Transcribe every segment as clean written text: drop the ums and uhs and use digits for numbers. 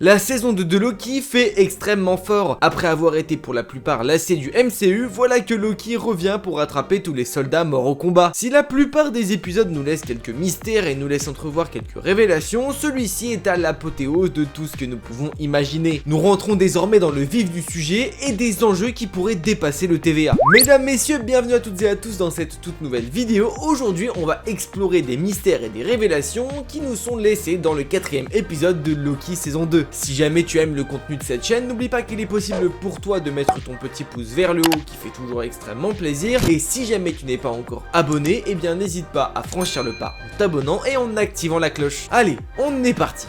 La saison 2 de Loki fait extrêmement fort. Après avoir été pour la plupart lassé du MCU, voilà que Loki revient pour rattraper tous les soldats morts au combat. Si la plupart des épisodes nous laissent quelques mystères et nous laissent entrevoir quelques révélations, celui-ci est à l'apothéose de tout ce que nous pouvons imaginer. Nous rentrons désormais dans le vif du sujet et des enjeux qui pourraient dépasser le TVA. Mesdames, messieurs, bienvenue à toutes et à tous dans cette toute nouvelle vidéo. Aujourd'hui, on va explorer des mystères et des révélations qui nous sont laissés dans le 4e épisode de Loki saison 2. Si jamais tu aimes le contenu de cette chaîne, n'oublie pas qu'il est possible pour toi de mettre ton petit pouce vers le haut qui fait toujours extrêmement plaisir. Et si jamais tu n'es pas encore abonné, eh bien n'hésite pas à franchir le pas en t'abonnant et en activant la cloche. Allez, on est parti.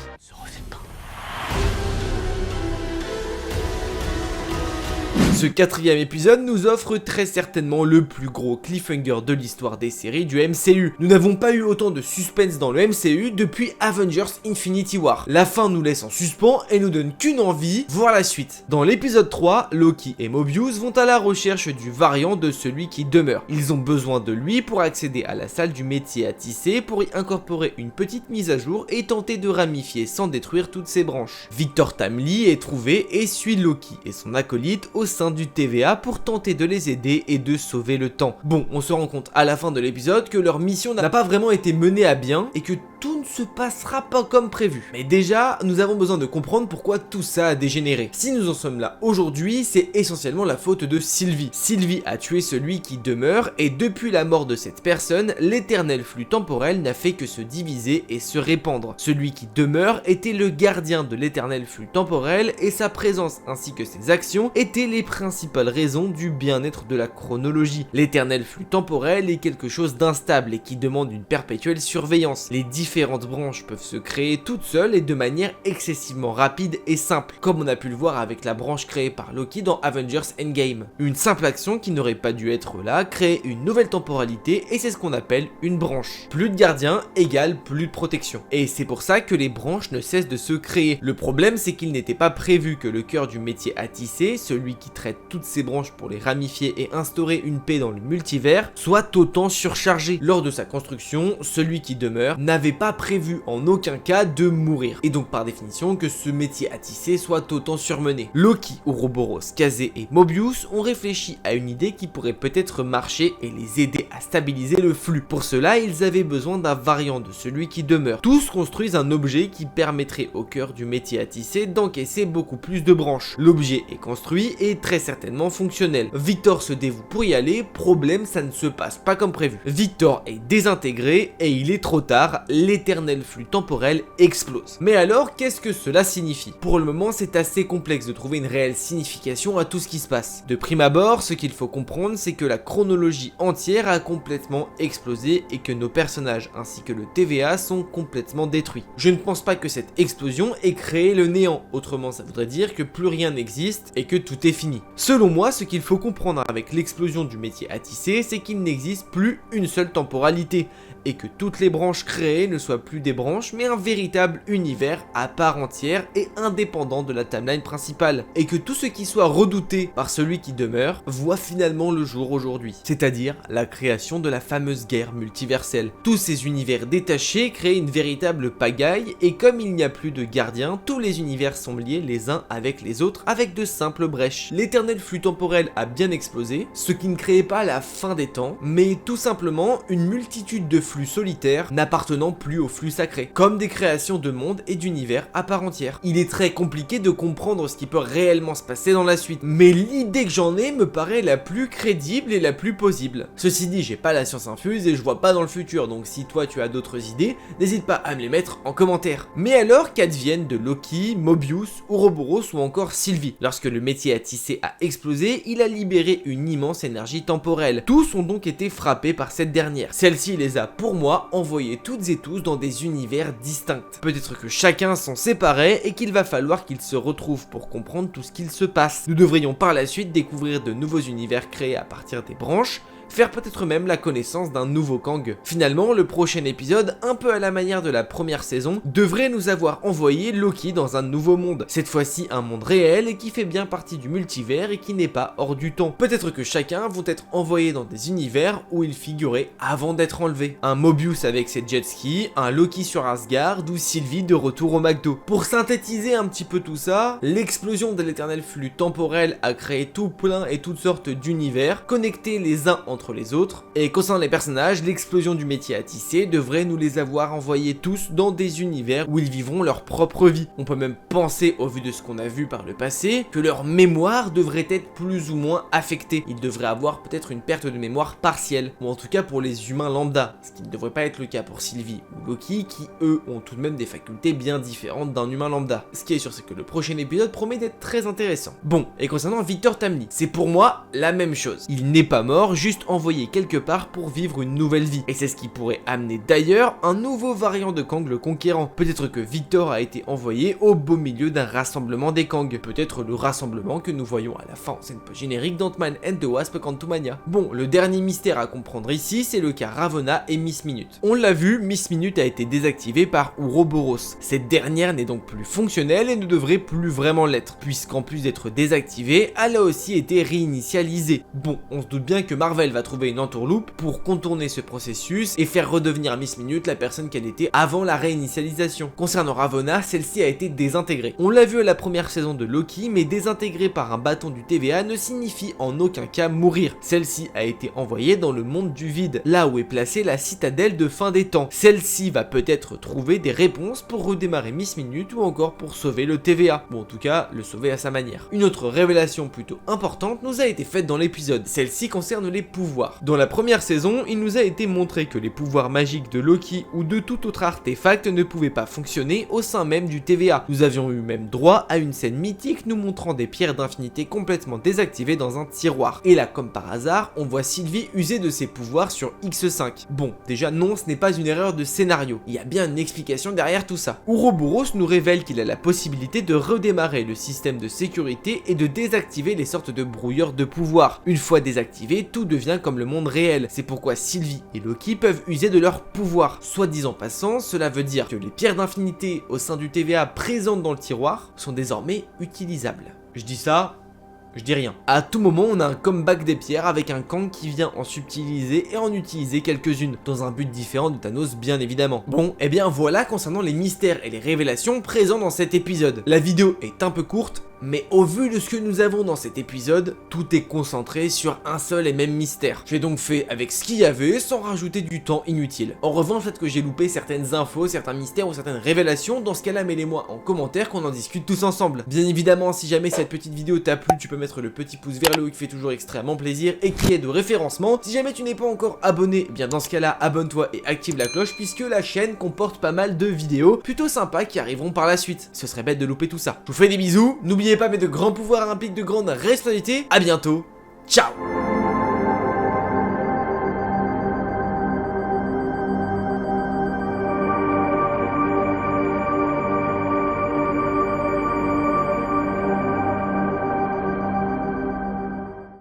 Ce 4e épisode nous offre très certainement le plus gros cliffhanger de l'histoire des séries du MCU. Nous n'avons pas eu autant de suspense dans le MCU depuis Avengers Infinity War. La fin nous laisse en suspens et nous donne qu'une envie, voir la suite. Dans l'épisode 3, Loki et Mobius vont à la recherche du variant de celui qui demeure. Ils ont besoin de lui pour accéder à la salle du métier à tisser, pour y incorporer une petite mise à jour et tenter de ramifier sans détruire toutes ses branches. Victor Timely est trouvé et suit Loki et son acolyte au sein du TVA pour tenter de les aider et de sauver le temps. Bon, on se rend compte à la fin de l'épisode que leur mission n'a pas vraiment été menée à bien et que tout ne se passera pas comme prévu. Mais déjà, nous avons besoin de comprendre pourquoi tout ça a dégénéré. Si nous en sommes là aujourd'hui, c'est essentiellement la faute de Sylvie. Sylvie a tué celui qui demeure et depuis la mort de cette personne, l'éternel flux temporel n'a fait que se diviser et se répandre. Celui qui demeure était le gardien de l'éternel flux temporel et sa présence ainsi que ses actions étaient les principales raisons du bien-être de la chronologie. L'éternel flux temporel est quelque chose d'instable et qui demande une perpétuelle surveillance. Les différentes branches peuvent se créer toutes seules et de manière excessivement rapide et simple, comme on a pu le voir avec la branche créée par Loki dans Avengers Endgame. Une simple action qui n'aurait pas dû être là crée une nouvelle temporalité et c'est ce qu'on appelle une branche. Plus de gardiens égale plus de protection. Et c'est pour ça que les branches ne cessent de se créer. Le problème, c'est qu'il n'était pas prévu que le cœur du métier à tisser, celui qui traite toutes ces branches pour les ramifier et instaurer une paix dans le multivers, soit autant surchargé. Lors de sa construction, celui qui demeure n'avait pas prévu en aucun cas de mourir, et donc par définition que ce métier à tisser soit autant surmené. Loki, Ouroboros, Kazé et Mobius ont réfléchi à une idée qui pourrait peut-être marcher et les aider à stabiliser le flux. Pour cela, ils avaient besoin d'un variant de celui qui demeure. Tous construisent un objet qui permettrait au cœur du métier à tisser d'encaisser beaucoup plus de branches. L'objet est construit et très certainement fonctionnel. Victor se dévoue pour y aller, problème, ça ne se passe pas comme prévu. Victor est désintégré et il est trop tard, l'éternel flux temporel explose. Mais alors, qu'est-ce que cela signifie? Pour le moment, c'est assez complexe de trouver une réelle signification à tout ce qui se passe. De prime abord, ce qu'il faut comprendre, c'est que la chronologie entière a complètement explosé et que nos personnages ainsi que le TVA sont complètement détruits. Je ne pense pas que cette explosion ait créé le néant, autrement ça voudrait dire que plus rien n'existe et que tout est fini. Selon moi, ce qu'il faut comprendre avec l'explosion du métier à tisser, c'est qu'il n'existe plus une seule temporalité et que toutes les branches créées ne soient plus des branches mais un véritable univers à part entière et indépendant de la timeline principale, et que tout ce qui soit redouté par celui qui demeure voit finalement le jour aujourd'hui, c'est-à-dire la création de la fameuse guerre multiverselle. Tous ces univers détachés créent une véritable pagaille et comme il n'y a plus de gardiens, tous les univers sont liés les uns avec les autres avec de simples brèches. L'éternel flux temporel a bien explosé, ce qui ne créait pas la fin des temps, mais tout simplement une multitude de flux solitaires n'appartenant plus au flux sacré, comme des créations de mondes et d'univers à part entière. Il est très compliqué de comprendre ce qui peut réellement se passer dans la suite, mais l'idée que j'en ai me paraît la plus crédible et la plus plausible. Ceci dit, j'ai pas la science infuse et je vois pas dans le futur, donc si toi tu as d'autres idées, n'hésite pas à me les mettre en commentaire. Mais alors, qu'adviennent de Loki, Mobius, Ouroboros ou encore Sylvie? Lorsque le métier à tisser a explosé, il a libéré une immense énergie temporelle. Tous ont donc été frappés par cette dernière. Celle-ci les a, pour moi, envoyés toutes et tous dans des univers distincts. Peut-être que chacun s'en séparait et qu'il va falloir qu'ils se retrouvent pour comprendre tout ce qu'il se passe. Nous devrions par la suite découvrir de nouveaux univers créés à partir des branches, faire peut-être même la connaissance d'un nouveau Kang. Finalement, le prochain épisode, un peu à la manière de la première saison, devrait nous avoir envoyé Loki dans un nouveau monde. Cette fois-ci un monde réel et qui fait bien partie du multivers et qui n'est pas hors du temps. Peut-être que chacun vont être envoyés dans des univers où ils figuraient avant d'être enlevés. Un Mobius avec ses jet skis, un Loki sur Asgard ou Sylvie de retour au McDo. Pour synthétiser un petit peu tout ça, l'explosion de l'éternel flux temporel a créé tout plein et toutes sortes d'univers, connectés les uns entre les autres. Et concernant les personnages, l'explosion du métier à tisser devrait nous les avoir envoyés tous dans des univers où ils vivront leur propre vie. On peut même penser, au vu de ce qu'on a vu par le passé, que leur mémoire devrait être plus ou moins affectée. Ils devraient avoir peut-être une perte de mémoire partielle, ou en tout cas pour les humains lambda, ce qui ne devrait pas être le cas pour Sylvie ou Loki, qui eux ont tout de même des facultés bien différentes d'un humain lambda. Ce qui est sûr, c'est que le prochain épisode promet d'être très intéressant. Bon, et concernant Victor Timely, c'est pour moi la même chose. Il n'est pas mort, juste envoyé quelque part pour vivre une nouvelle vie. Et c'est ce qui pourrait amener d'ailleurs un nouveau variant de Kang le Conquérant. Peut-être que Victor a été envoyé au beau milieu d'un rassemblement des Kang. Peut-être le rassemblement que nous voyons à la fin en scène post-générique d'Ant-Man and the Wasp Quantumania. Bon, le dernier mystère à comprendre ici, c'est le cas Ravonna et Miss Minute. On l'a vu, Miss Minute a été désactivée par Ouroboros. Cette dernière n'est donc plus fonctionnelle et ne devrait plus vraiment l'être, puisqu'en plus d'être désactivée, elle a aussi été réinitialisée. Bon, on se doute bien que Marvel va trouver une entourloupe pour contourner ce processus et faire redevenir Miss Minute la personne qu'elle était avant la réinitialisation. Concernant Ravonna, celle-ci a été désintégrée. On l'a vu à la première saison de Loki, mais désintégrée par un bâton du TVA ne signifie en aucun cas mourir. Celle-ci a été envoyée dans le monde du vide, là où est placée la citadelle de fin des temps. Celle-ci va peut-être trouver des réponses pour redémarrer Miss Minute ou encore pour sauver le TVA, ou en tout cas le sauver à sa manière. Une autre révélation plutôt importante nous a été faite dans l'épisode, celle-ci concerne les pouvoirs. Dans la première saison, il nous a été montré que les pouvoirs magiques de Loki ou de tout autre artefact ne pouvaient pas fonctionner au sein même du TVA. Nous avions eu même droit à une scène mythique nous montrant des pierres d'infinité complètement désactivées dans un tiroir. Et là, comme par hasard, on voit Sylvie user de ses pouvoirs sur X5. Bon, déjà non, ce n'est pas une erreur de scénario, il y a bien une explication derrière tout ça. Ouroboros nous révèle qu'il a la possibilité de redémarrer le système de sécurité et de désactiver les sortes de brouilleurs de pouvoir. Une fois désactivé, tout devient comme le monde réel. C'est pourquoi Sylvie et Loki peuvent user de leurs pouvoirs. Soit dit en passant, cela veut dire que les pierres d'infinité au sein du TVA présentes dans le tiroir sont désormais utilisables. Je dis ça, je dis rien. À tout moment, on a un comeback des pierres avec un Kang qui vient en subtiliser et en utiliser quelques-unes, dans un but différent de Thanos bien évidemment. Bon, et bien voilà concernant les mystères et les révélations présents dans cet épisode. La vidéo est un peu courte, mais au vu de ce que nous avons dans cet épisode, tout est concentré sur un seul et même mystère. J'ai donc fait avec ce qu'il y avait sans rajouter du temps inutile. En revanche, peut-être que j'ai loupé certaines infos, certains mystères ou certaines révélations, dans ce cas-là, mets-les-moi en commentaire qu'on en discute tous ensemble. Bien évidemment, si jamais cette petite vidéo t'a plu, tu peux mettre le petit pouce vers le haut qui fait toujours extrêmement plaisir et qui aide au référencement. Si jamais tu n'es pas encore abonné, eh bien dans ce cas-là, abonne-toi et active la cloche puisque la chaîne comporte pas mal de vidéos plutôt sympas qui arriveront par la suite. Ce serait bête de louper tout ça. Je vous fais des bisous, n'oubliez pas, mais de grands pouvoirs impliquent de grandes responsabilités. À bientôt, ciao.